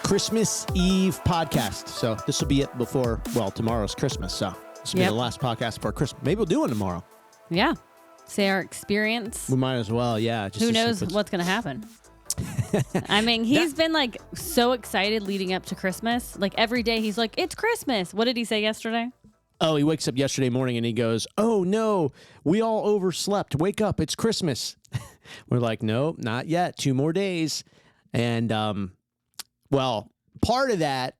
Christmas Eve podcast. So this will be it before, well, tomorrow's Christmas. So this will be the last podcast before Christmas. Maybe we'll do one tomorrow. Yeah. Say our experience. We might as well, yeah. Who knows what's going to happen? I mean, he's been like so excited leading up to Christmas. Like every day he's like, it's Christmas. What did he say yesterday? Oh, he wakes up yesterday morning and he goes, oh no, we all overslept. Wake up, it's Christmas. We're like, no, not yet. 2 more days. And, well, part of that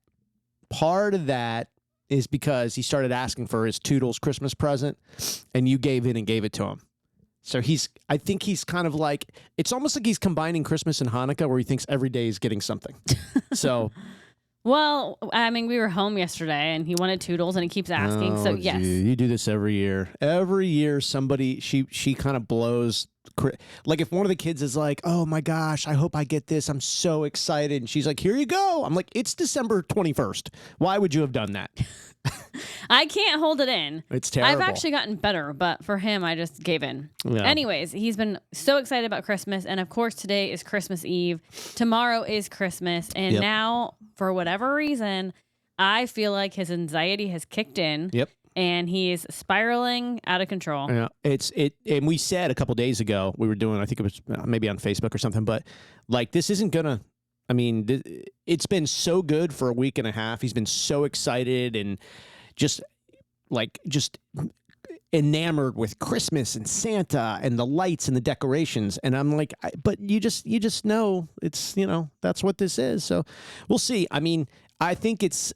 is because he started asking for his Toodles Christmas present and you gave in and gave it to him. So I think he's kind of like, it's almost like he's combining Christmas and Hanukkah where he thinks every day is getting something. So. Well, I mean, we were home yesterday and he wanted Toodles and he keeps asking. So yes. Gee, you do this every year. Every year somebody, she kind of blows. Like if one of the kids is like, oh my gosh, I hope I get this. I'm so excited. And she's like, here you go. I'm like, it's December 21st. Why would you have done that? I can't hold it in. It's terrible. I've actually gotten better, but for him, I just gave in. Yeah. Anyways, he's been so excited about Christmas. And of course, today is Christmas Eve. Tomorrow is Christmas. And now, for whatever reason, I feel like his anxiety has kicked in. Yep. And he is spiraling out of control. Yeah, and we said a couple days ago, we were doing, I think it was maybe on Facebook or something, but like this isn't gonna, I mean, it's been so good for a week and a half. He's been so excited and just enamored with Christmas and Santa and the lights and the decorations. And I'm like, but you just know it's, that's what this is. So we'll see. I mean, I think if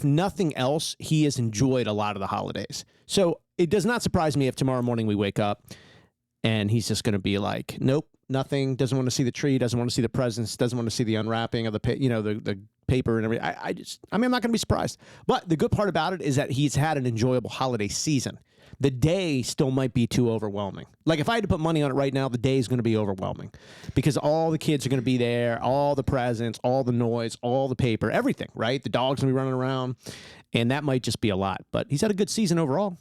nothing else, he has enjoyed a lot of the holidays. So it does not surprise me if tomorrow morning we wake up and he's just going to be like, nope, nothing, doesn't want to see the tree, doesn't want to see the presents, doesn't want to see the unwrapping of the paper and everything. I'm not going to be surprised. But the good part about it is that he's had an enjoyable holiday season. The day still might be too overwhelming. Like if I had to put money on it right now, the day is going to be overwhelming because all the kids are going to be there, all the presents, all the noise, all the paper, everything, right? The dog's going to be running around and that might just be a lot, but he's had a good season overall.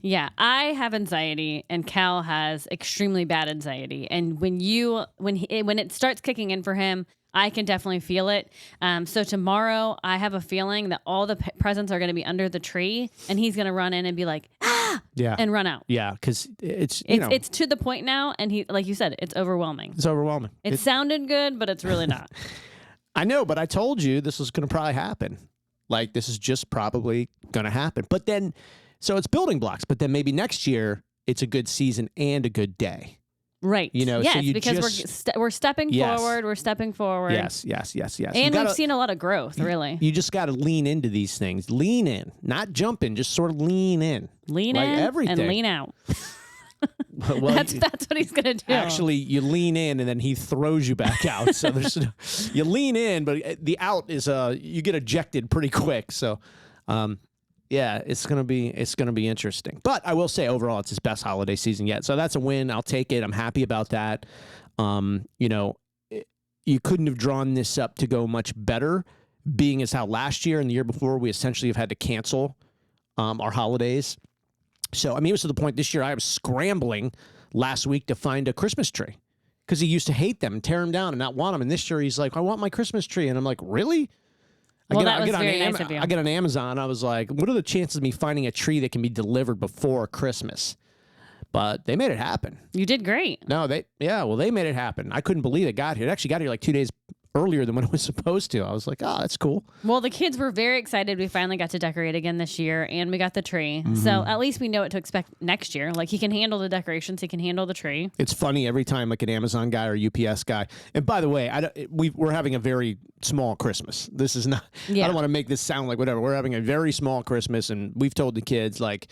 Yeah, I have anxiety and Cal has extremely bad anxiety. And when it starts kicking in for him, I can definitely feel it. So tomorrow I have a feeling that all the presents are going to be under the tree and he's going to run in and be like, yeah, and run out. Yeah, because it's to the point now. And he, like you said, it's overwhelming. It's overwhelming. It sounded good, but it's really not. I know, but I told you this was going to probably happen. Like this is just probably going to happen. But then, so it's building blocks, but then maybe next year it's a good season and a good day. Right. Yes, so because we're stepping forward. We're stepping forward. Yes. And we've seen a lot of growth, really. You just got to lean into these things. Lean in, not jump in, just sort of lean in. Lean in everything. And lean out. Well, that's what he's going to do. Actually, you lean in and then he throws you back out. So you lean in, but the out is you get ejected pretty quick. So yeah, it's gonna be interesting. But I will say overall, it's his best holiday season yet. So that's a win. I'll take it. I'm happy about that. You couldn't have drawn this up to go much better, being as how last year and the year before we essentially have had to cancel our holidays. So I mean, it was to the point this year I was scrambling last week to find a Christmas tree because he used to hate them and tear them down and not want them. And this year he's like, I want my Christmas tree, and I'm like, really? That was very nice of you. I get on Amazon. I was like, what are the chances of me finding a tree that can be delivered before Christmas? But they made it happen. You did great. No, they made it happen. I couldn't believe it got here. It actually got here like 2 days earlier than when it was supposed to. I was like, oh, that's cool. Well, the kids were very excited. We finally got to decorate again this year, and we got the tree. Mm-hmm. So at least we know what to expect next year. Like, he can handle the decorations. He can handle the tree. It's funny every time, like an Amazon guy or UPS guy. And by the way, we're having a very small Christmas. This is not, I don't want to make this sound like whatever. We're having a very small Christmas, and we've told the kids, like,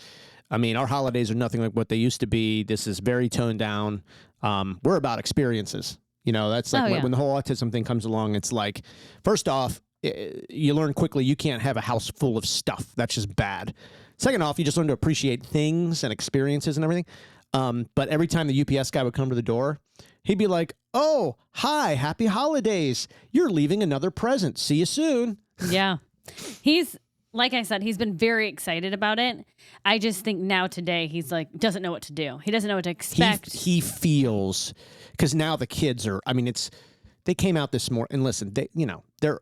I mean, our holidays are nothing like what they used to be. This is very toned down. We're about experiences. That's like when the whole autism thing comes along, it's like, first off, you learn quickly you can't have a house full of stuff. That's just bad. Second off, you just learn to appreciate things and experiences and everything. But every time the UPS guy would come to the door, he'd be like, oh, hi, happy holidays. You're leaving another present. See you soon. Yeah. Like I said, he's been very excited about it. I just think now today he's like, doesn't know what to do. He doesn't know what to expect. He feels, because now the kids are, I mean, they came out this morning, and listen, they're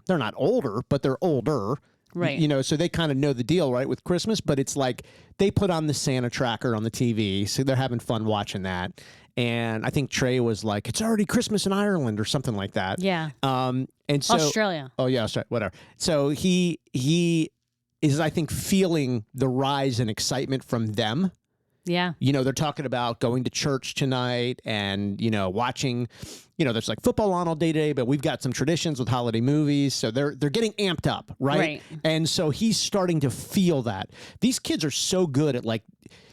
not older, but they're older. Right. So they kind of know the deal, right, with Christmas, but it's like they put on the Santa tracker on the TV, so they're having fun watching that. And I think Trey was like, it's already Christmas in Ireland or something like that. Yeah. And so Australia. Oh yeah, Australia, whatever. So he is, I think, feeling the rise in excitement from them. Yeah. They're talking about going to church tonight and, watching, there's like football on all day today, but we've got some traditions with holiday movies. So they're getting amped up, right? Right. And so he's starting to feel that. These kids are so good at like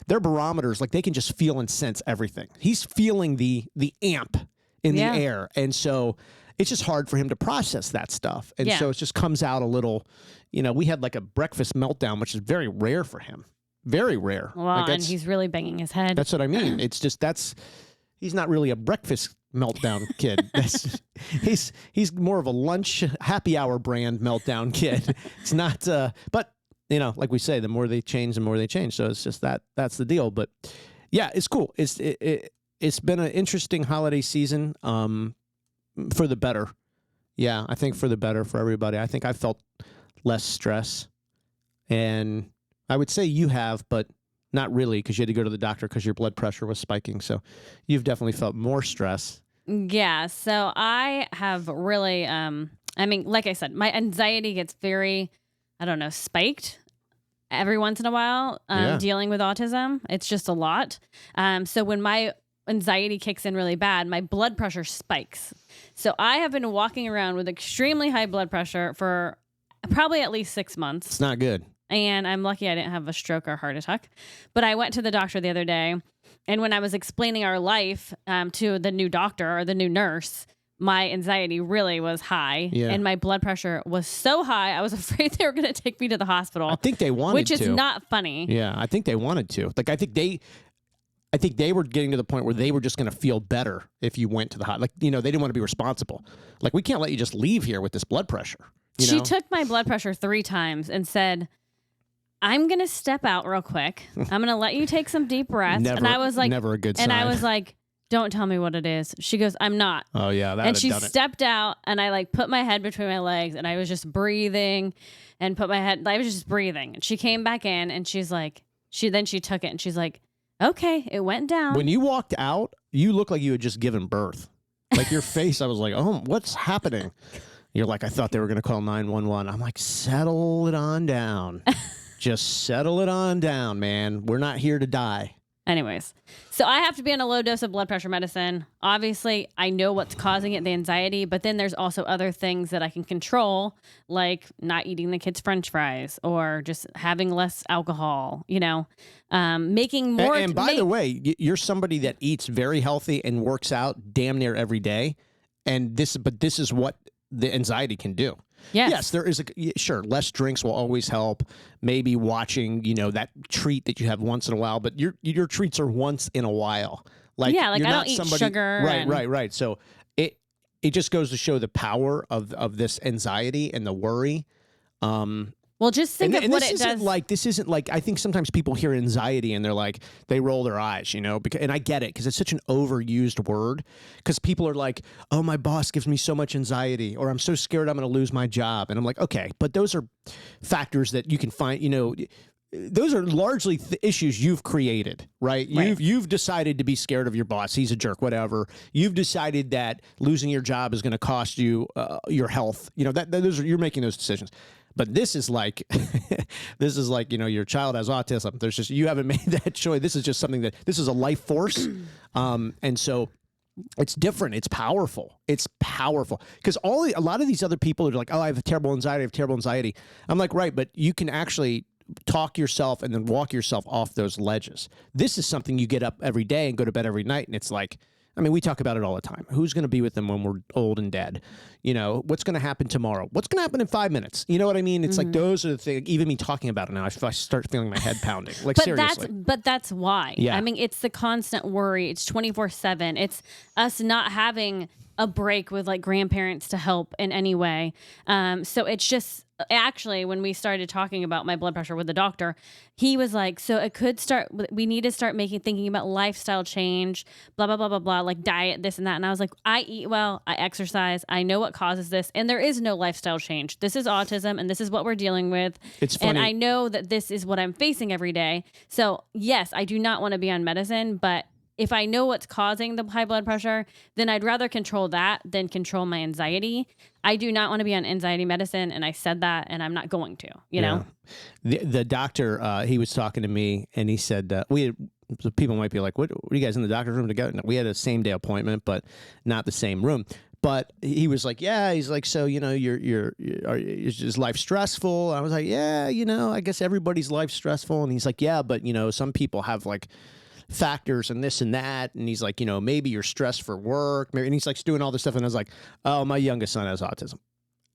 their barometers, like they can just feel and sense everything. He's feeling the amp in the air. And so it's just hard for him to process that stuff. And so it just comes out a little, we had like a breakfast meltdown, which is very rare for him. Very rare. Well, like and he's really banging his head. That's what I mean. It's just he's not really a breakfast meltdown kid. He's more of a lunch happy hour brand meltdown kid. It's not, but like we say, the more they change, the more they change. So it's just that's the deal. But yeah, it's cool. It's been an interesting holiday season, for the better. Yeah, I think for the better for everybody. I think I felt less stress, and I would say you have, but not really, because you had to go to the doctor because your blood pressure was spiking. So you've definitely felt more stress. Yeah. So I have really, like I said, my anxiety gets very, spiked every once in a while, dealing with autism. It's just a lot. So when my anxiety kicks in really bad, my blood pressure spikes. So I have been walking around with extremely high blood pressure for probably at least 6 months. It's not good. And I'm lucky I didn't have a stroke or heart attack. But I went to the doctor the other day, and when I was explaining our life to the new doctor or the new nurse, my anxiety really was high, and my blood pressure was so high, I was afraid they were going to take me to the hospital. I think they wanted to. Which is not funny. Yeah, I think they wanted to. Like, I think they were getting to the point where they were just going to feel better if you went to the hospital. Like, they didn't want to be responsible. Like, we can't let you just leave here with this blood pressure. She took my blood pressure 3 times and said, I'm going to step out real quick. I'm going to let you take some deep breaths. Never, and I was like, never a good sign. And I was like, don't tell me what it is. She goes, I'm not. Oh yeah. And she stepped out, and I like put my head between my legs, and I was just breathing and I was just breathing. And she came back in, and she's like, she took it, and she's like, okay, it went down. When you walked out, you looked like you had just given birth. Like your face, I was like, oh, what's happening? You're like, I thought they were going to call 911. I'm like, settle it on down. Just settle it on down, man. We're not here to die. Anyways, so I have to be on a low dose of blood pressure medicine. Obviously, I know what's causing it, the anxiety, but then there's also other things that I can control, like not eating the kids' French fries or just having less alcohol, making more. And by the way, you're somebody that eats very healthy and works out damn near every day. But this is what the anxiety can do. Yes, there is sure, less drinks will always help. Maybe watching, that treat that you have once in a while, but your treats are once in a while. Like, I don't eat sugar. Right. So it just goes to show the power of this anxiety and the worry. Well, just think of what it does. This isn't like, I think sometimes people hear anxiety and they're like, they roll their eyes, and I get it because it's such an overused word, because people are like, oh, my boss gives me so much anxiety, or I'm so scared I'm going to lose my job. And I'm like, okay, but those are factors that you can find, those are largely issues you've created, right? You've decided to be scared of your boss. He's a jerk, whatever. You've decided that losing your job is going to cost you your health. You're making those decisions. But this is like, your child has autism. You haven't made that choice. This is just something this is a life force. And so it's different. It's powerful. It's powerful. Because a lot of these other people are like, oh, I have terrible anxiety. I'm like, right, but you can actually talk yourself and then walk yourself off those ledges. This is something you get up every day and go to bed every night. And it's like, we talk about it all the time. Who's going to be with them when we're old and dead? What's going to happen tomorrow? What's going to happen in 5 minutes? You know what I mean? It's like, those are the things, even me talking about it now, I start feeling my head pounding. Like, seriously. But that's why. Yeah. It's the constant worry. It's 24/7. It's us not having a break with like grandparents to help in any way. So it's just actually when we started talking about my blood pressure with the doctor, he was like, so it could start, we need to start thinking about lifestyle change, blah, blah, blah, blah, blah, like diet, this and that. And I was like, I eat well, I exercise, I know what causes this. And there is no lifestyle change. This is autism and this is what we're dealing with. It's funny. And I know that this is what I'm facing every day. So yes, I do not want to be on medicine, but if I know what's causing the high blood pressure, then I'd rather control that than control my anxiety. I do not want to be on anxiety medicine, and I said that, and I'm not going to, you know? The doctor, he was talking to me, and he said, so people might be like, what are you guys in the doctor's room together? No, we had a same-day appointment, but not the same room. But he was like, yeah, he's like, so, you know, is life stressful? I was like, yeah, you know, I guess everybody's life stressful. And he's like, yeah, but, you know, some people have like factors and this and that. And he's like, you know, maybe you're stressed for work. And he's like doing all this stuff. And I was like, oh, my youngest son has autism.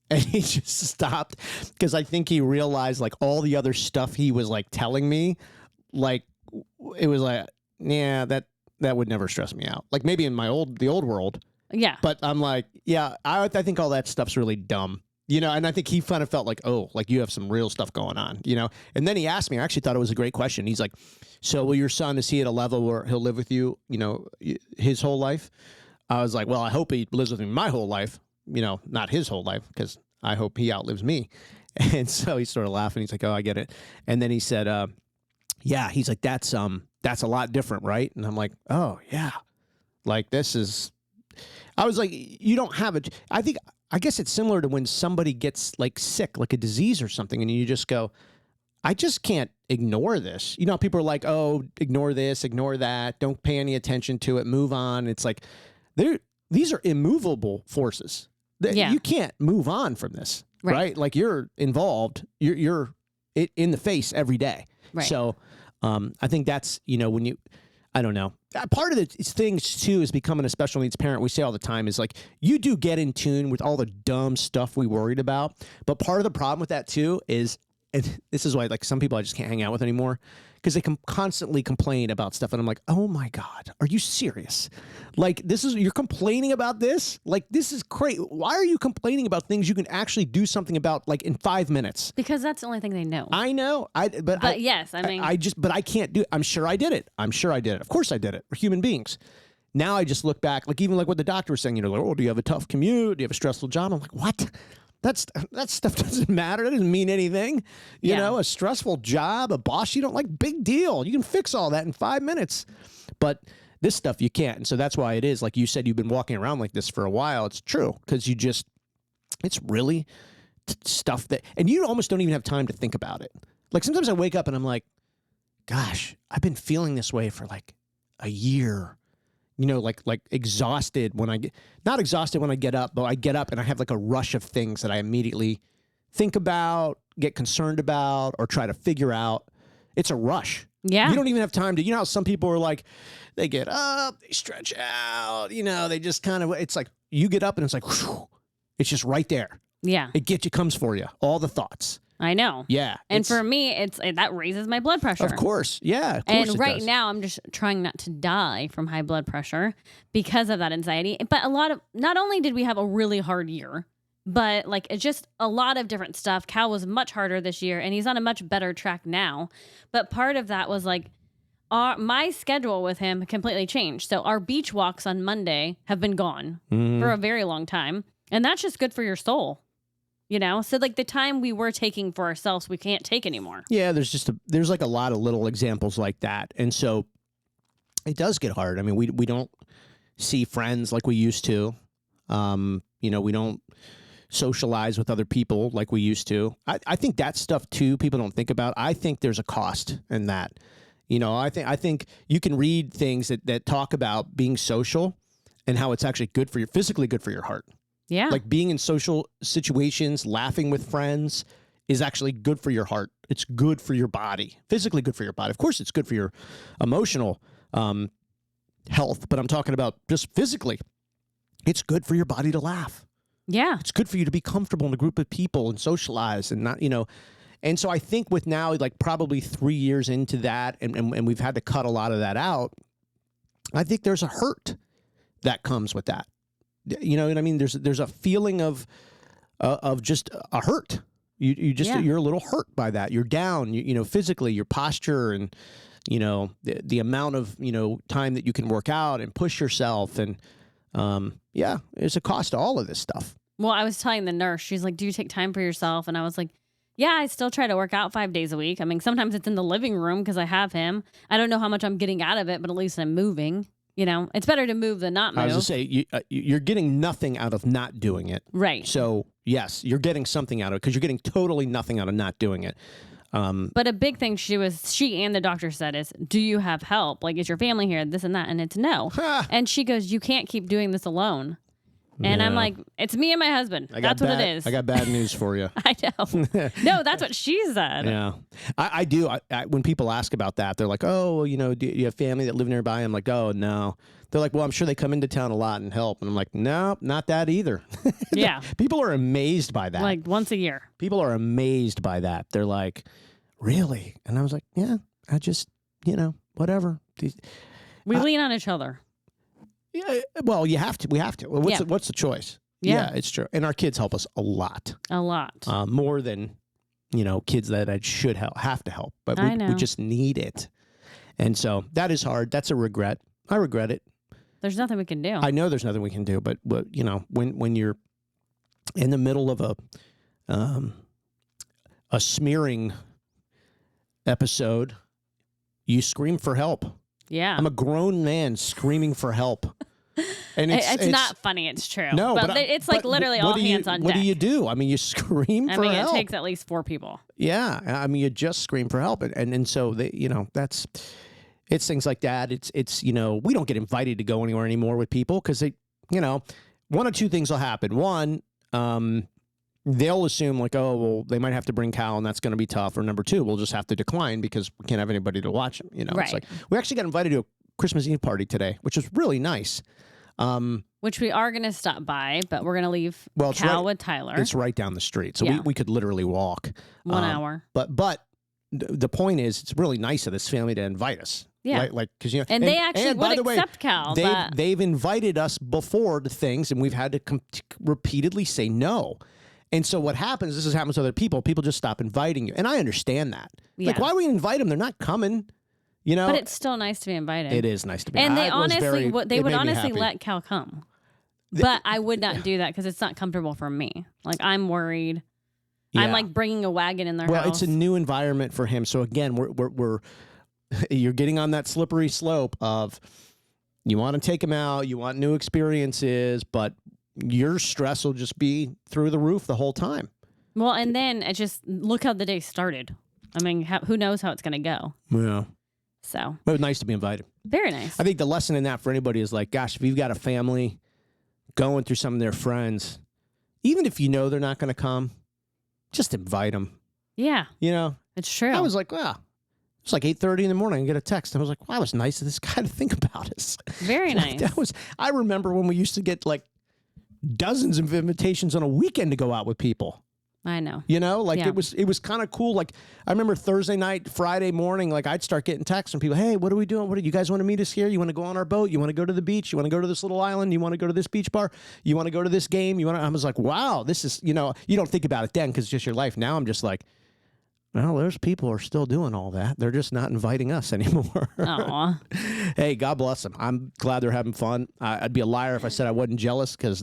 And he just stopped because I think he realized like all the other stuff he was like telling me, like it was like, yeah, that would never stress me out. Like maybe in the old world. Yeah. But I'm like, yeah, I think all that stuff's really dumb. You know, and I think he kind of felt like, oh, like you have some real stuff going on, you know? And then he asked me, I actually thought it was a great question. He's like, so will your son, is he at a level where he'll live with you, you know, his whole life? I was like, well, I hope he lives with me my whole life, you know, not his whole life, because I hope he outlives me. And so he started laughing. He's like, oh, I get it. And then he said, yeah, he's like, that's a lot different, right? And I'm like, oh, yeah. Like I was like, you don't have it. I guess it's similar to when somebody gets like sick, like a disease or something, and you just go, I just can't ignore this. You know, people are like, oh, ignore this, ignore that. Don't pay any attention to it. Move on. It's like, these are immovable forces. Yeah. You can't move on from this, right? Like you're involved. You're in the face every day. Right. So I think that's, you know, I don't know. Part of the things, too, is becoming a special needs parent. We say all the time is like, you do get in tune with all the dumb stuff we worried about. But part of the problem with that, too, is, and this is why like some people I just can't hang out with anymore, because they can constantly complain about stuff. And I'm like, oh, my God, are you serious? Like, you're complaining about this? Like, this is crazy. Why are you complaining about things you can actually do something about, like, in 5 minutes? Because that's the only thing they know. I know. But yes, I mean. But I can't do it. I'm sure I did it. Of course I did it. We're human beings. Now I just look back, like, even like what the doctor was saying, you know, like, oh, do you have a tough commute? Do you have a stressful job? I'm like, what? That stuff doesn't matter. That doesn't mean anything. You know, a stressful job, a boss you don't like, big deal. You can fix all that in 5 minutes. But this stuff you can't. And so that's why it is, like you said, you've been walking around like this for a while. It's true, because it's really stuff that, and you almost don't even have time to think about it. Like sometimes I wake up and I'm like, gosh, I've been feeling this way for like a year. You know, like exhausted not exhausted when I get up, but I get up and I have like a rush of things that I immediately think about, get concerned about, or try to figure out. It's a rush. Yeah. You don't even have time to, you know how some people are like, they get up, they stretch out, you know, they just kind of, it's like you get up and it's like, whew, it's just right there. Yeah. It comes for you. All the thoughts. I know. Yeah. And for me, that raises my blood pressure. Of course. Yeah. Of course and right now, I'm just trying not to die from high blood pressure because of that anxiety. But not only did we have a really hard year, but like it's just a lot of different stuff. Cal was much harder this year and he's on a much better track now. But part of that was like my schedule with him completely changed. So our beach walks on Monday have been gone for a very long time. And that's just good for your soul. You know, so like the time we were taking for ourselves, we can't take anymore. Yeah, there's like a lot of little examples like that. And so it does get hard. I mean, we don't see friends like we used to. You know, we don't socialize with other people like we used to. I think that stuff too, people don't think about. I think there's a cost in that. You know, I think you can read things that talk about being social and how it's actually physically good for your heart. Yeah. Like being in social situations, laughing with friends is actually good for your heart. It's good for your body, physically good for your body. Of course, it's good for your emotional health, but I'm talking about just physically. It's good for your body to laugh. Yeah. It's good for you to be comfortable in a group of people and socialize and not, you know. And so I think with now, like probably 3 years into that, and we've had to cut a lot of that out, I think there's a hurt that comes with that. You know what I mean? There's a feeling of just a hurt. You're a little hurt by that. You're down, you know, physically, your posture and, you know, the amount of, you know, time that you can work out and push yourself. And yeah, there's a cost to all of this stuff. Well, I was telling the nurse, she's like, do you take time for yourself? And I was like, yeah, I still try to work out 5 days a week. I mean, sometimes it's in the living room because I have him. I don't know how much I'm getting out of it, but at least I'm moving. You know, it's better to move than not move. I was going to say, you're getting nothing out of not doing it. Right. So, yes, you're getting something out of it because you're getting totally nothing out of not doing it. But a big thing she and the doctor said is, do you have help? Like, is your family here? This and that. And it's no. And she goes, you can't keep doing this alone. And I'm like, it's me and my husband. That's what it is. I got bad news for you. I know. No, that's what she said. Yeah. I do. When people ask about that, they're like, oh, you know, do you have family that live nearby? I'm like, oh, no. They're like, well, I'm sure they come into town a lot and help. And I'm like, no, not that either. Yeah. People are amazed by that. Like once a year. People are amazed by that. They're like, really? And I was like, yeah, I just, you know, whatever. We lean on each other. Yeah, well, you have to. We have to. What's the choice? Yeah, it's true. And our kids help us a lot. A lot. More than, you know, kids that I should have to help. But we just need it. And so that is hard. That's a regret. I regret it. There's nothing we can do. I know there's nothing we can do. But you know, when you're in the middle of a smearing episode, you scream for help. Yeah. I'm a grown man screaming for help. And it's not funny. It's true. No, but it's like literally all hands on deck. What do you do? I mean, you scream for help. It takes at least 4 people. Yeah. I mean, you just scream for help. And so, you know, it's things like that. It's, you know, we don't get invited to go anywhere anymore with people because they, you know, one of two things will happen. One, they'll assume like, oh, well, they might have to bring Cal and that's going to be tough. Or number 2, we'll just have to decline because we can't have anybody to watch him. You know, It's like, we actually got invited to a Christmas Eve party today, which was really nice. Which we are going to stop by, but we're going to leave Cal with Tyler. It's right down the street. So we could literally walk 1 hour. But the point is, it's really nice of this family to invite us. Yeah. Right? Like, cause, you know, and they actually would accept Cal. They've invited us before to things and we've had to repeatedly say no. And so what happens, this happens to other people just stop inviting you. And I understand that. Yeah. Like, why would we invite them? They're not coming. You know? But it's still nice to be invited. It is nice to be invited. And they would honestly let Cal come. But I would not do that because it's not comfortable for me. Like, I'm worried. Yeah. I'm like bringing a wagon in their house. Well, it's a new environment for him. So again, we're you're getting on that slippery slope of you want to take him out, you want new experiences, but your stress will just be through the roof the whole time. Well, and then it just look how the day started. I mean, who knows how it's going to go? Yeah. So. But it was nice to be invited. Very nice. I think the lesson in that for anybody is like, gosh, if you've got a family going through some of their friends, even if you know they're not going to come, just invite them. Yeah. You know? It's true. I was like, wow. It's like 8:30 in the morning. I get a text. I was like, wow, it was nice of this guy to think about us. Very nice. I remember when we used to get like dozens of invitations on a weekend to go out with people. I know. You know, like it was kind of cool. Like I remember Thursday night, Friday morning, like I'd start getting texts from people. Hey, what are we doing? What do you guys want to meet us here? You want to go on our boat? You want to go to the beach? You want to go to this little island? You want to go to this beach bar? You want to go to this game? I was like, wow, this is, you know, you don't think about it then because it's just your life. Now I'm just like, well, those people are still doing all that. They're just not inviting us anymore. Aw. Hey, God bless them. I'm glad they're having fun. I'd be a liar if I said I wasn't jealous because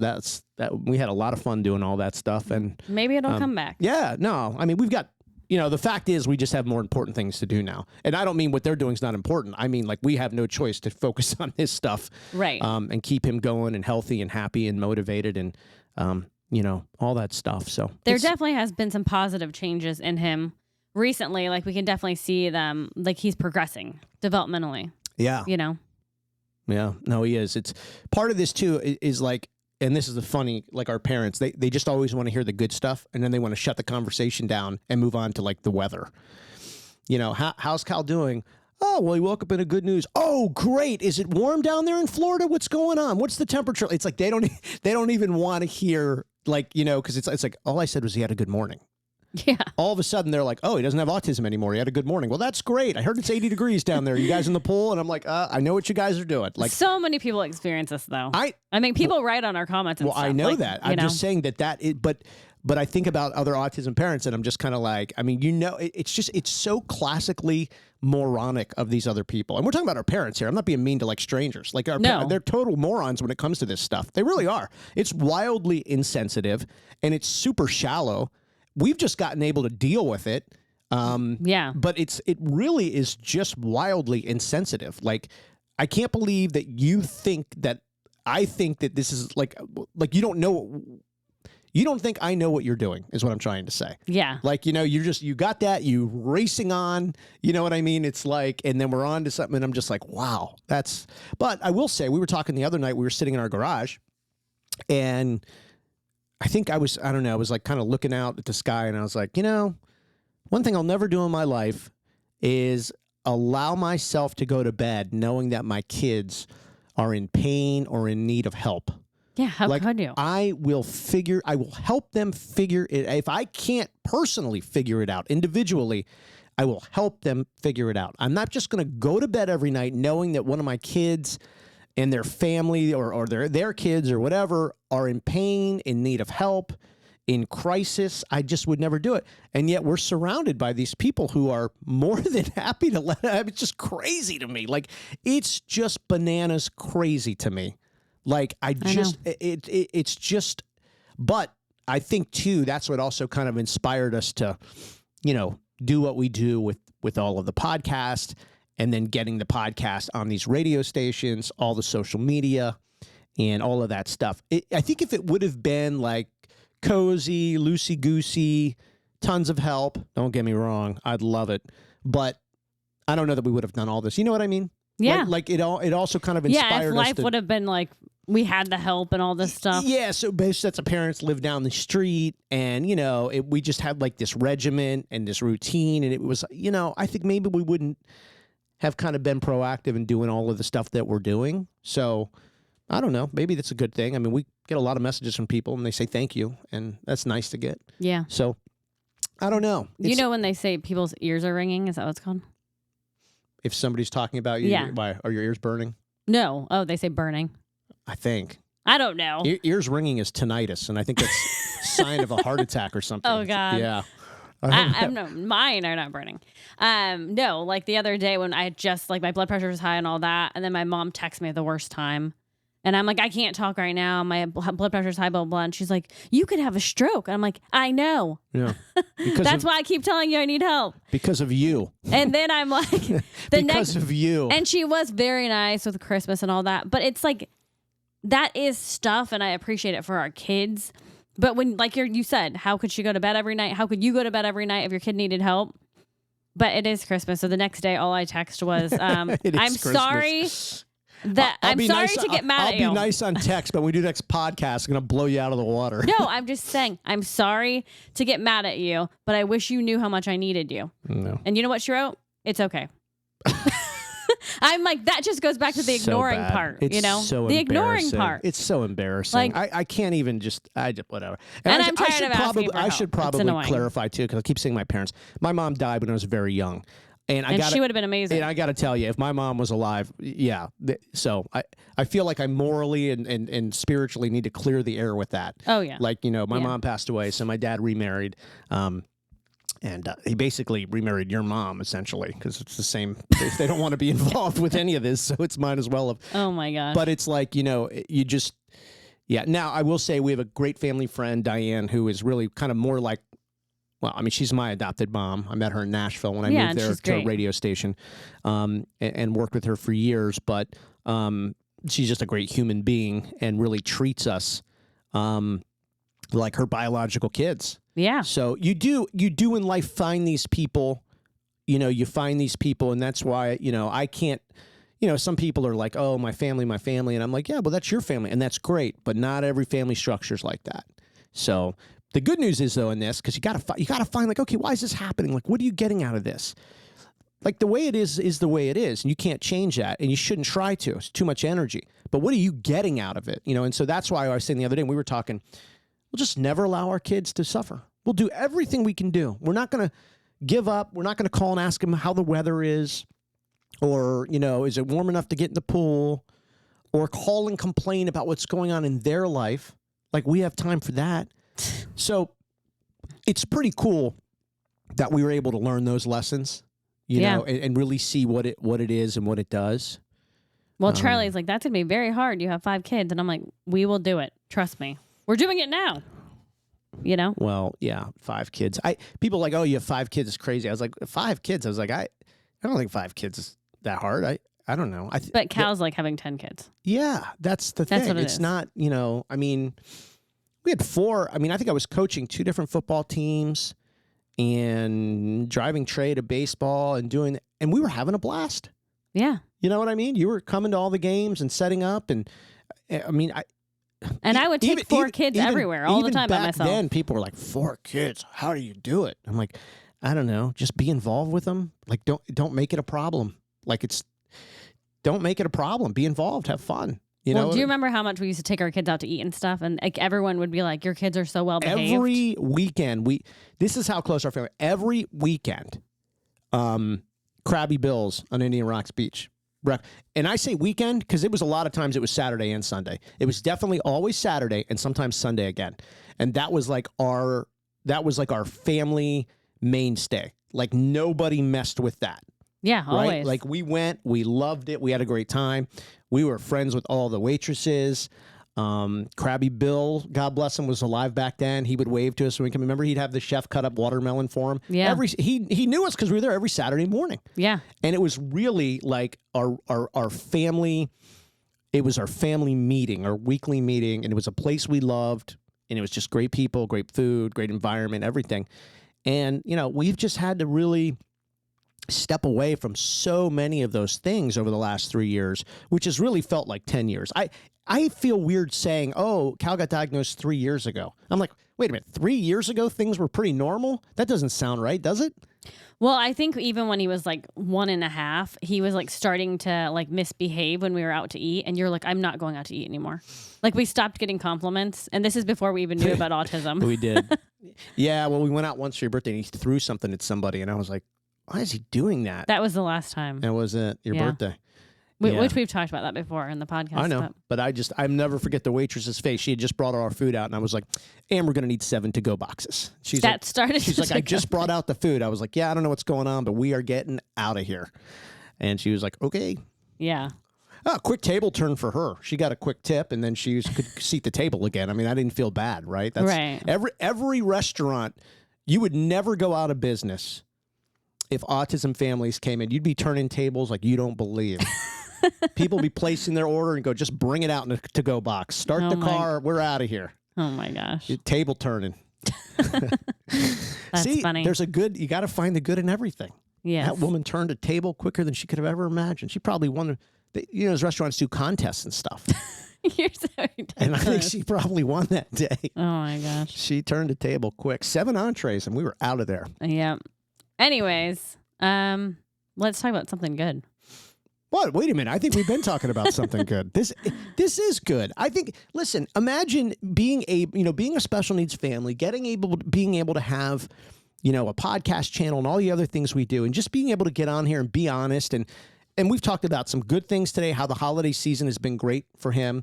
we had a lot of fun doing all that stuff. And maybe it'll come back. Yeah, no. I mean, we've got, you know, the fact is we just have more important things to do now. And I don't mean what they're doing is not important. I mean, like we have no choice to focus on this stuff. Right. And keep him going and healthy and happy and motivated and, you know, all that stuff. So there definitely has been some positive changes in him recently. Like we can definitely see them, like he's progressing developmentally. Yeah. You know? Yeah. No, he is. It's part of this too is like, and this is the funny, like our parents, they just always want to hear the good stuff and then they want to shut the conversation down and move on to like the weather. You know, how's Cal doing? Oh, well, he woke up in a good news. Oh, great. Is it warm down there in Florida? What's going on? What's the temperature? It's like they don't even want to hear like, you know, because it's like all I said was he had a good morning. Yeah. All of a sudden, they're like, oh, he doesn't have autism anymore. He had a good morning. Well, that's great. I heard it's 80 degrees down there. You guys in the pool? And I'm like, I know what you guys are doing. Like, so many people experience this, though. I mean, people write on our comments and well, stuff. I know like, that. I'm just saying but I think about other autism parents, and I'm just kind of like, I mean, it's so classically moronic of these other people. And we're talking about our parents here. I'm not being mean to like strangers. Like they're total morons when it comes to this stuff. They really are. It's wildly insensitive and it's super shallow. We've just gotten able to deal with it. But it really is just wildly insensitive. Like, I can't believe that you think that I think that this is like you don't know. You don't think I know what you're doing is what I'm trying to say. Yeah. Like, you got that, you racing on, you know what I mean? It's like, and then we're on to something and I'm just like, wow, but I will say, we were talking the other night, we were sitting in our garage and I think I was like kind of looking out at the sky and I was like, one thing I'll never do in my life is allow myself to go to bed knowing that my kids are in pain or in need of help. Yeah, how could you? I will help them figure it. If I can't personally figure it out individually, I will help them figure it out. I'm not just going to go to bed every night knowing that one of my kids and their family or their kids or whatever are in pain, in need of help, in crisis. I just would never do it. And yet we're surrounded by these people who are more than happy to let it. It's just crazy to me. Like, it's just bananas crazy to me. Like, it's just, but I think too, that's what also kind of inspired us to, do what we do with all of the podcasts and then getting the podcast on these radio stations, all the social media and all of that stuff. I think if it would have been like cozy, loosey-goosey, tons of help, don't get me wrong, I'd love it. But I don't know that we would have done all this. You know what I mean? Yeah. Like it also kind of inspired us. Yeah, if life would have been like, we had the help and all this stuff. Yeah, so both sets of parents live down the street, and we just had like this regimen and this routine, and it was, I think maybe we wouldn't have kind of been proactive in doing all of the stuff that we're doing. So I don't know, maybe that's a good thing. I mean, we get a lot of messages from people, and they say thank you, and that's nice to get. Yeah. So I don't know. When they say people's ears are ringing, is that what it's called? If somebody's talking about you, why are your ears burning? No. Oh, they say burning. I think. I don't know. Ears ringing is tinnitus, and I think that's a sign of a heart attack or something. Oh, God. Yeah. No, mine are not burning. No, like the other day when I had just, like, my blood pressure was high and all that, and then my mom texted me at the worst time. And I'm like, I can't talk right now. My blood pressure's high, blah, blah, blah. And she's like, you could have a stroke. And I'm like, I know. Yeah. That's why I keep telling you I need help. Because of you. And then I'm like, because of you. And she was very nice with Christmas and all that. But it's like, that is stuff, and I appreciate it for our kids. But when, like you said, how could she go to bed every night? How could you go to bed every night if your kid needed help? But it is Christmas. So the next day, all I text was, I'm Christmas. Sorry. I'm sorry to get mad at you. I'll be nice on text, but when we do next podcast, I'm going to blow you out of the water. No, I'm just saying, I'm sorry to get mad at you, but I wish you knew how much I needed you. No. And you know what she wrote? It's okay. I'm like, that just goes back to the ignoring part, it's so the ignoring part. It's so embarrassing. Like, I can't even whatever. And I'm tired of asking for help. I should probably clarify too, because I keep saying my parents. My mom died when I was very young. And she would have been amazing. And I got to tell you, if my mom was alive, yeah. So I feel like I morally and spiritually need to clear the air with that. Oh, yeah. Like, my mom passed away, so my dad remarried. And he basically remarried your mom, essentially, because it's the same. They don't want to be involved with any of this, so it's mine as well. Oh, my gosh. But it's like, you just, yeah. Now, I will say we have a great family friend, Diane, who is really kind of more like, well, I mean, she's my adopted mom. I met her in Nashville when I moved there to a radio station and worked with her for years. But she's just a great human being and really treats us like her biological kids. Yeah. So you do in life find these people, you find these people, and that's why, I can't, some people are like, oh, my family. And I'm like, yeah, well, that's your family. And that's great. But not every family structure's like that. So the good news is, though, in this, because you gotta find, like, okay, why is this happening? Like, what are you getting out of this? Like, the way it is the way it is, and you can't change that, and you shouldn't try to. It's too much energy. But what are you getting out of it? And so that's why I was saying the other day, we were talking, we'll just never allow our kids to suffer. We'll do everything we can do. We're not going to give up. We're not going to call and ask them how the weather is, or, is it warm enough to get in the pool, or call and complain about what's going on in their life. Like, we have time for that. So it's pretty cool that we were able to learn those lessons, and really see what it is and what it does. Well, Charlie's like, that's going to be very hard. You have 5 kids. And I'm like, we will do it. Trust me. We're doing it now. Well, yeah, 5 kids. People are like, oh, you have 5 kids. It's crazy. I was like, 5 kids. I was like, I don't think 5 kids is that hard. I don't know. But Cal's like having 10 kids. Yeah, that's the thing. That's what it's is. Not, I mean, we had 4. I mean, I think I was coaching 2 different football teams and driving Trey to baseball and we were having a blast. Yeah. You know what I mean? You were coming to all the games and setting up, and I mean, I would take 4 kids everywhere all the time by myself. Then people were like, 4 kids, how do you do it? I'm like, I don't know. Just be involved with them. Like, don't make it a problem. Like, don't make it a problem. Be involved. Have fun. Do you remember how much we used to take our kids out to eat and stuff? And like everyone would be like, your kids are so well behaved. Every weekend, this is how close our family. Every weekend, Krabby Bill's on Indian Rocks Beach. And I say weekend because it was a lot of times it was Saturday and Sunday. It was definitely always Saturday and sometimes Sunday again. And that was like our family mainstay. Like, nobody messed with that. Yeah, right? always. Like, we went, we loved it. We had a great time. We were friends with all the waitresses. Krabby Bill, God bless him, was alive back then. He would wave to us when we come. Remember, he'd have the chef cut up watermelon for him. Yeah. He knew us because we were there every Saturday morning. Yeah. And it was really like our family. It was our family meeting, our weekly meeting, and it was a place we loved. And it was just great people, great food, great environment, everything. And, we've just had to really step away from so many of those things over the last 3 years, which has really felt like 10 years. I feel weird saying, oh, Cal got diagnosed 3 years ago. I'm like, wait a minute, 3 years ago things were pretty normal? That doesn't sound right, does it? Well, I think even when he was like 1.5, he was like starting to like misbehave when we were out to eat. And you're like, I'm not going out to eat anymore. Like, we stopped getting compliments. And this is before we even knew about autism. We did. Yeah, well, we went out once for your birthday and he threw something at somebody. And I was like, why is he doing that? That was the last time. That was it, your birthday. Which we've talked about that before in the podcast. I know, but I'll never forget the waitress's face. She had just brought our food out, and I was like, and we're going to need 7 to-go boxes. She's like, I just brought out the food. I was like, yeah, I don't know what's going on, but we are getting out of here. And she was like, okay. Yeah. Oh, quick table turn for her. She got a quick tip, and then she could seat the table again. I mean, I didn't feel bad, right? That's right. Every restaurant, you would never go out of business if autism families came in. You'd be turning tables like you don't believe. People be placing their order and go, just bring it out in a to-go box. Start the car. We're out of here. Oh, my gosh. Table turning. That's funny. You got to find the good in everything. Yes. That woman turned a table quicker than she could have ever imagined. She probably won. Those restaurants do contests and stuff. You're so ridiculous. And I think she probably won that day. Oh, my gosh. She turned a table quick. 7 entrees, and we were out of there. Yeah. Anyways, let's talk about something good. What? Wait a minute. I think we've been talking about something good. This is good. I think, listen, imagine being a special needs family, being able to have, a podcast channel and all the other things we do, and just being able to get on here and be honest. And we've talked about some good things today, how the holiday season has been great for him.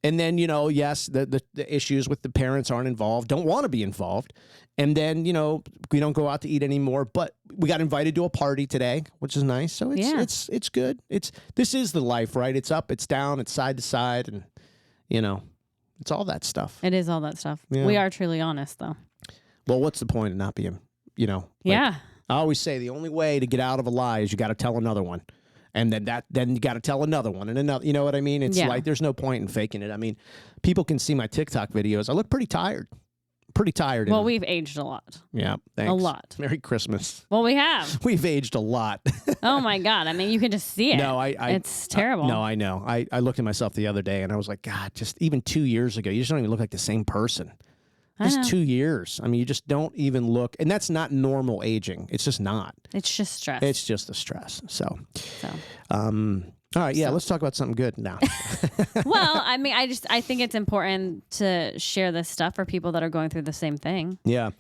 And then, yes, the issues with the parents aren't involved, don't want to be involved. And then, we don't go out to eat anymore, but we got invited to a party today, which is nice. So it's good. This is the life, right? It's up, it's down, it's side to side, and it's all that stuff. It is all that stuff. Yeah. We are truly honest, though. Well, what's the point of not being, yeah. I always say the only way to get out of a lie is you got to tell another one. And then you got to tell another one and another. You know what I mean? It's like there's no point in faking it. I mean, people can see my TikTok videos. I look pretty tired. Well, we've aged a lot. Yeah, thanks. A lot. Merry Christmas. Well, we have. We've aged a lot. Oh, my God. I mean, you can just see it. No, it's terrible. No, I know. I looked at myself the other day, and I was like, God, just even 2 years ago, you just don't even look like the same person. Just 2 years. I mean, you just don't even look. And that's not normal aging. It's just not. It's just stress. It's just the stress. So. All right, yeah, let's talk about something good now. Well, I mean, I think it's important to share this stuff for people that are going through the same thing. Yeah.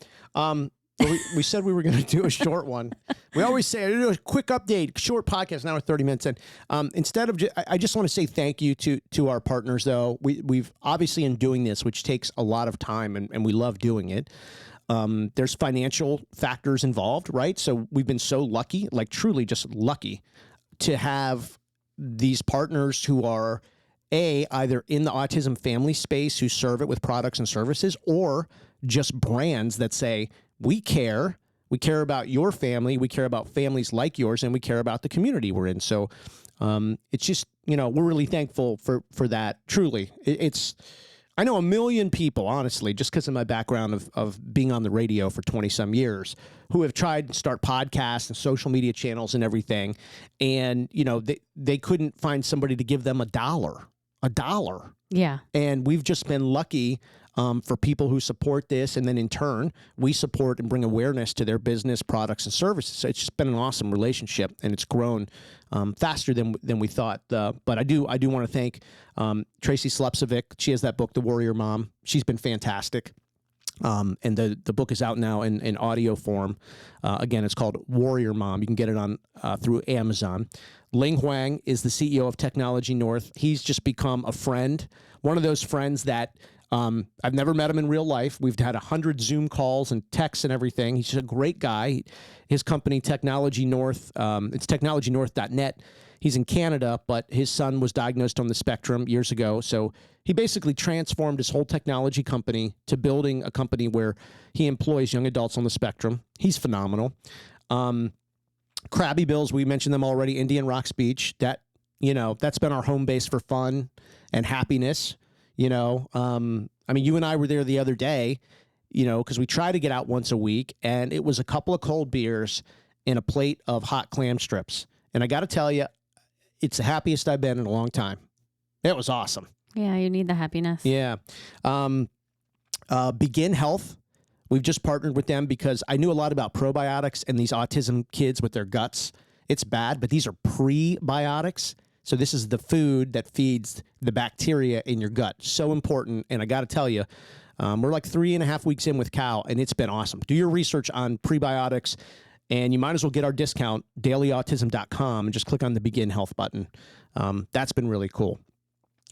Well, we said we were going to do a short one. We always say, do a quick update, short podcast, now we're 30 minutes in. Instead of, I just want to say thank you to our partners, though. We've obviously in doing this, which takes a lot of time, and we love doing it. There's financial factors involved, right? So we've been so lucky, like truly just lucky, to have these partners who are either in the autism family space who serve it with products and services, or just brands that say, we care about your family, we care about families like yours, and we care about the community we're in. So it's just, we're really thankful for that. Truly, I know a million people, honestly, just because of my background of being on the radio for 20 some years, who have tried to start podcasts and social media channels and everything. And, they couldn't find somebody to give them a dollar. Yeah. And we've just been lucky for people who support this. And then in turn, we support and bring awareness to their business, products, and services. So it's just been an awesome relationship, and it's grown faster than we thought. But I do want to thank Tracy Slepcevic. She has that book, The Warrior Mom. She's been fantastic. And the book is out now in audio form. Again, it's called Warrior Mom. You can get it on through Amazon. Ling Huang is the CEO of Technology North. He's just become a friend, one of those friends that I've never met him in real life. We've had 100 Zoom calls and texts and everything. He's just a great guy. His company, Technology North, it's technologynorth.net. He's in Canada, but his son was diagnosed on the spectrum years ago. So he basically transformed his whole technology company to building a company where he employs young adults on the spectrum. He's phenomenal. Krabby Bills, we mentioned them already, Indian Rocks Beach. That's been our home base for fun and happiness. You and I were there the other day, because we try to get out once a week, and it was a couple of cold beers and a plate of hot clam strips. And I got to tell you, it's the happiest I've been in a long time. It was awesome. Yeah, you need the happiness. Yeah. Begin Health. We've just partnered with them because I knew a lot about probiotics and these autism kids with their guts. It's bad, but these are prebiotics. So this is the food that feeds the bacteria in your gut. So important. And I got to tell you, we're like 3.5 weeks in with Cal, and it's been awesome. Do your research on prebiotics, and you might as well get our discount, dailyautism.com, and just click on the Begin Health button. That's been really cool.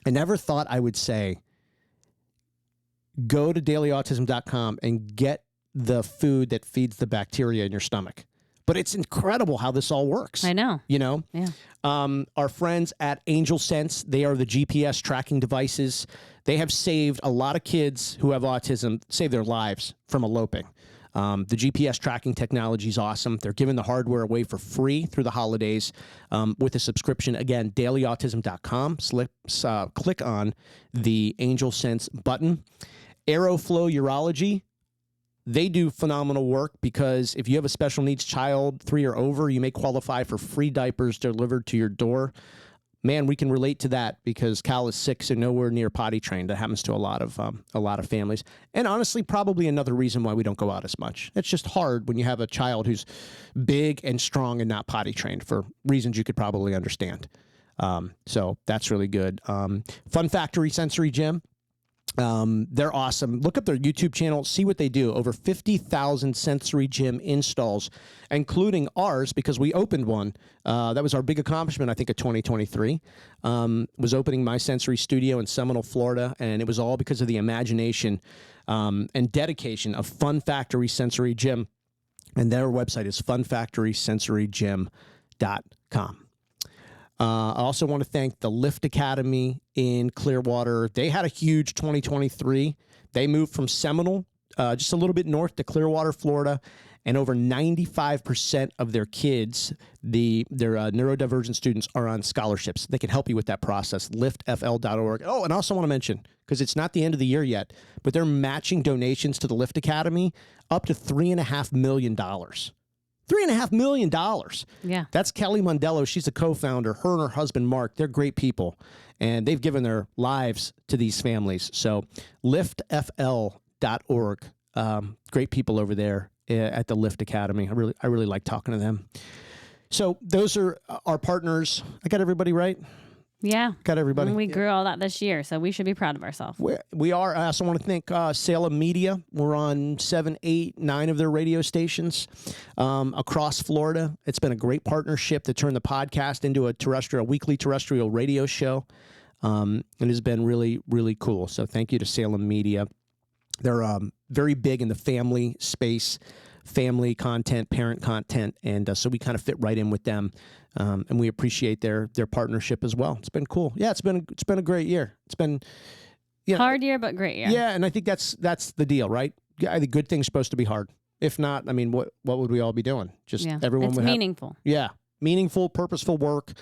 I never thought I would say, go to dailyautism.com and get the food that feeds the bacteria in your stomach. But it's incredible how this all works. I know. Yeah. Our friends at Angel Sense, they are the GPS tracking devices. They have saved a lot of kids who have autism, saved their lives from eloping. The GPS tracking technology is awesome. They're giving the hardware away for free through the holidays with a subscription. Again, dailyautism.com. Click on the Angel Sense button. Aeroflow Urology. They do phenomenal work because if you have a special needs child, 3 or over, you may qualify for free diapers delivered to your door. Man, we can relate to that because Cal is 6 and nowhere near potty trained. That happens to a lot of families. And honestly, probably another reason why we don't go out as much. It's just hard when you have a child who's big and strong and not potty trained for reasons you could probably understand. So that's really good. Fun Factory Sensory Gym. They're awesome. Look up their YouTube channel, see what they do. Over 50,000 sensory gym installs, including ours, because we opened one. That was our big accomplishment, I think, of 2023. Was opening my sensory studio in Seminole, Florida, and it was all because of the imagination and dedication of Fun Factory Sensory Gym. And their website is funfactorysensorygym.com. I also want to thank the Lift Academy in Clearwater. They had a huge 2023. They moved from Seminole, just a little bit north, to Clearwater, Florida, and over 95% of their kids, their neurodivergent students, are on scholarships. They can help you with that process, liftfl.org. Oh, and I also want to mention, because it's not the end of the year yet, but they're matching donations to the Lift Academy up to $3.5 million. $3.5 million. Yeah. That's Kelly Mondello. She's a co-founder. Her and her husband, Mark, they're great people. And they've given their lives to these families. So liftfl.org. Great people over there at the Lift Academy. I really like talking to them. So those are our partners. I got everybody right? Yeah. Got everybody. And we grew all that this year, so we should be proud of ourselves. We are. I also want to thank Salem Media. We're on 7, 8, 9 of their radio stations across Florida. It's been a great partnership to turn the podcast into a weekly terrestrial radio show. It has been really, really cool. So thank you to Salem Media. They're very big in the family space, family content, parent content, and so we kind of fit right in with them. And we appreciate their partnership as well. It's been cool. Yeah, it's been a great year. It's been hard year, but great year. Yeah, and I think that's the deal, right? I think good thing's supposed to be hard. If not, I mean, what would we all be doing? Just everyone it's would meaningful. Meaningful, purposeful work.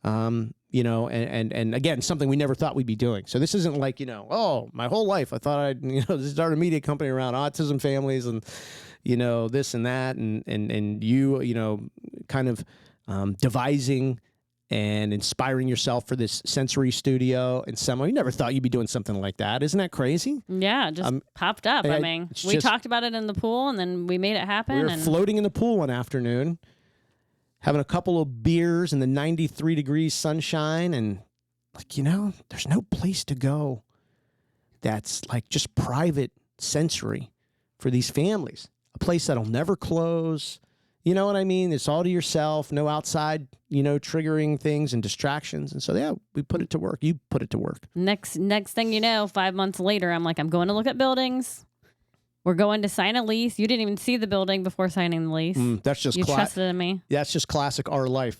And again, something we never thought we'd be doing. So this isn't like, oh, my whole life I thought I'd start a media company around autism families and this and that and you kind of devising and inspiring yourself for this sensory studio and someone you never thought you'd be doing something like that. Isn't that crazy? Yeah, it just popped up. I mean, we talked about it in the pool and then we made it happen. We were floating in the pool one afternoon, having a couple of beers in the 93 degrees sunshine, and there's no place to go that's like just private sensory for these families. A place that'll never close. You know what I mean? It's all to yourself, no outside, triggering things and distractions. And so, yeah, we put it to work. You put it to work. Next thing you know, 5 months later, I'm going to look at buildings. We're going to sign a lease. You didn't even see the building before signing the lease. That's just you trusted in me. That's just classic our life.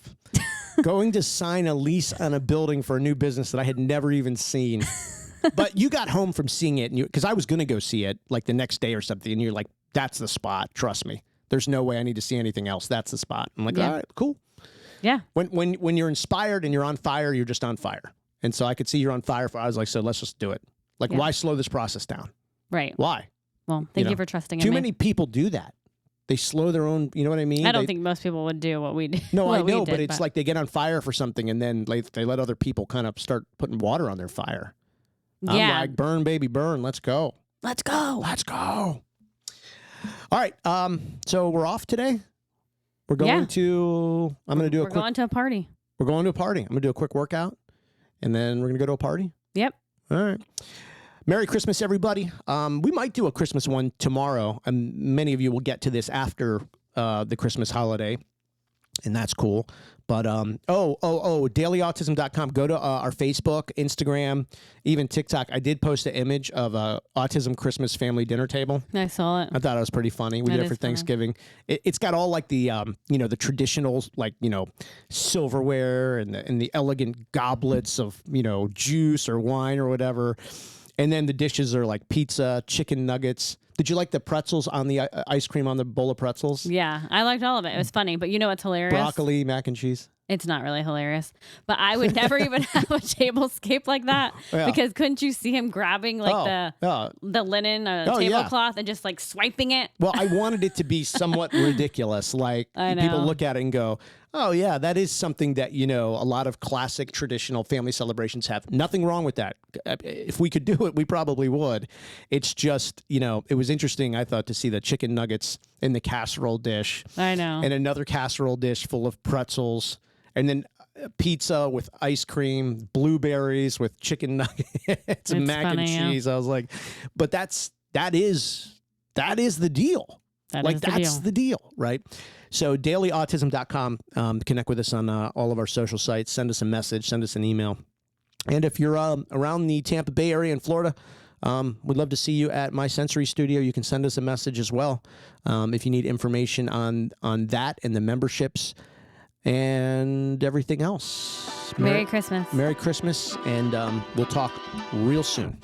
Going to sign a lease on a building for a new business that I had never even seen. But you got home from seeing it, because I was going to go see it like the next day or something, and you're like, that's the spot. Trust me. There's no way I need to see anything else. That's the spot. I'm like, all right, cool. Yeah. When you're inspired and you're on fire, you're just on fire. And so I could see you're on fire. I was like, so let's just do it. Like, why slow this process down? Right. Why? Well, thank you for trusting in me. Too many people do that. They slow their own, you know what I mean? I don't think most people would do what we did. No, I know, but it's like they get on fire for something and then they let other people kind of start putting water on their fire. I'm like, burn, baby, burn. Let's go. Let's go. Let's go. All right. So we're off today. We're going to, I'm going to do We're going to a party. We're going to a party. I'm going to do a quick workout and then we're going to go to a party. Yep. All right. Merry Christmas, everybody. We might do a Christmas one tomorrow, and many of you will get to this after the Christmas holiday, and that's cool. But, dailyautism.com. Go to our Facebook, Instagram, even TikTok. I did post an image of a autism Christmas family dinner table. I saw it. I thought it was pretty funny. We did it for Thanksgiving. It's got all like the, the traditional, like, silverware and the elegant goblets of, juice or wine or whatever. And then the dishes are like pizza, chicken nuggets. Did you like the pretzels on the ice cream on the bowl of pretzels? Yeah, I liked all of it. It was funny. But you know what's hilarious? Broccoli, mac and cheese. It's not really hilarious. But I would never even have a tablescape like that. Yeah. Because couldn't you see him grabbing like the linen tablecloth and just like swiping it? Well, I wanted it to be somewhat ridiculous. Like people look at it and go, oh, yeah, that is something that, a lot of classic traditional family celebrations have. Nothing wrong with that. If we could do it, we probably would. It's just, it was interesting, I thought, to see the chicken nuggets in the casserole dish. I know. And another casserole dish full of pretzels. And then pizza with ice cream, blueberries with chicken nuggets, and mac and cheese. I was like, but that is the deal. That's the deal, right? So dailyautism.com. Connect with us on all of our social sites. Send us a message. Send us an email. And if you're around the Tampa Bay area in Florida, we'd love to see you at my sensory studio. You can send us a message as well if you need information on that and the memberships and everything else. Merry Christmas. Merry Christmas, and we'll talk real soon.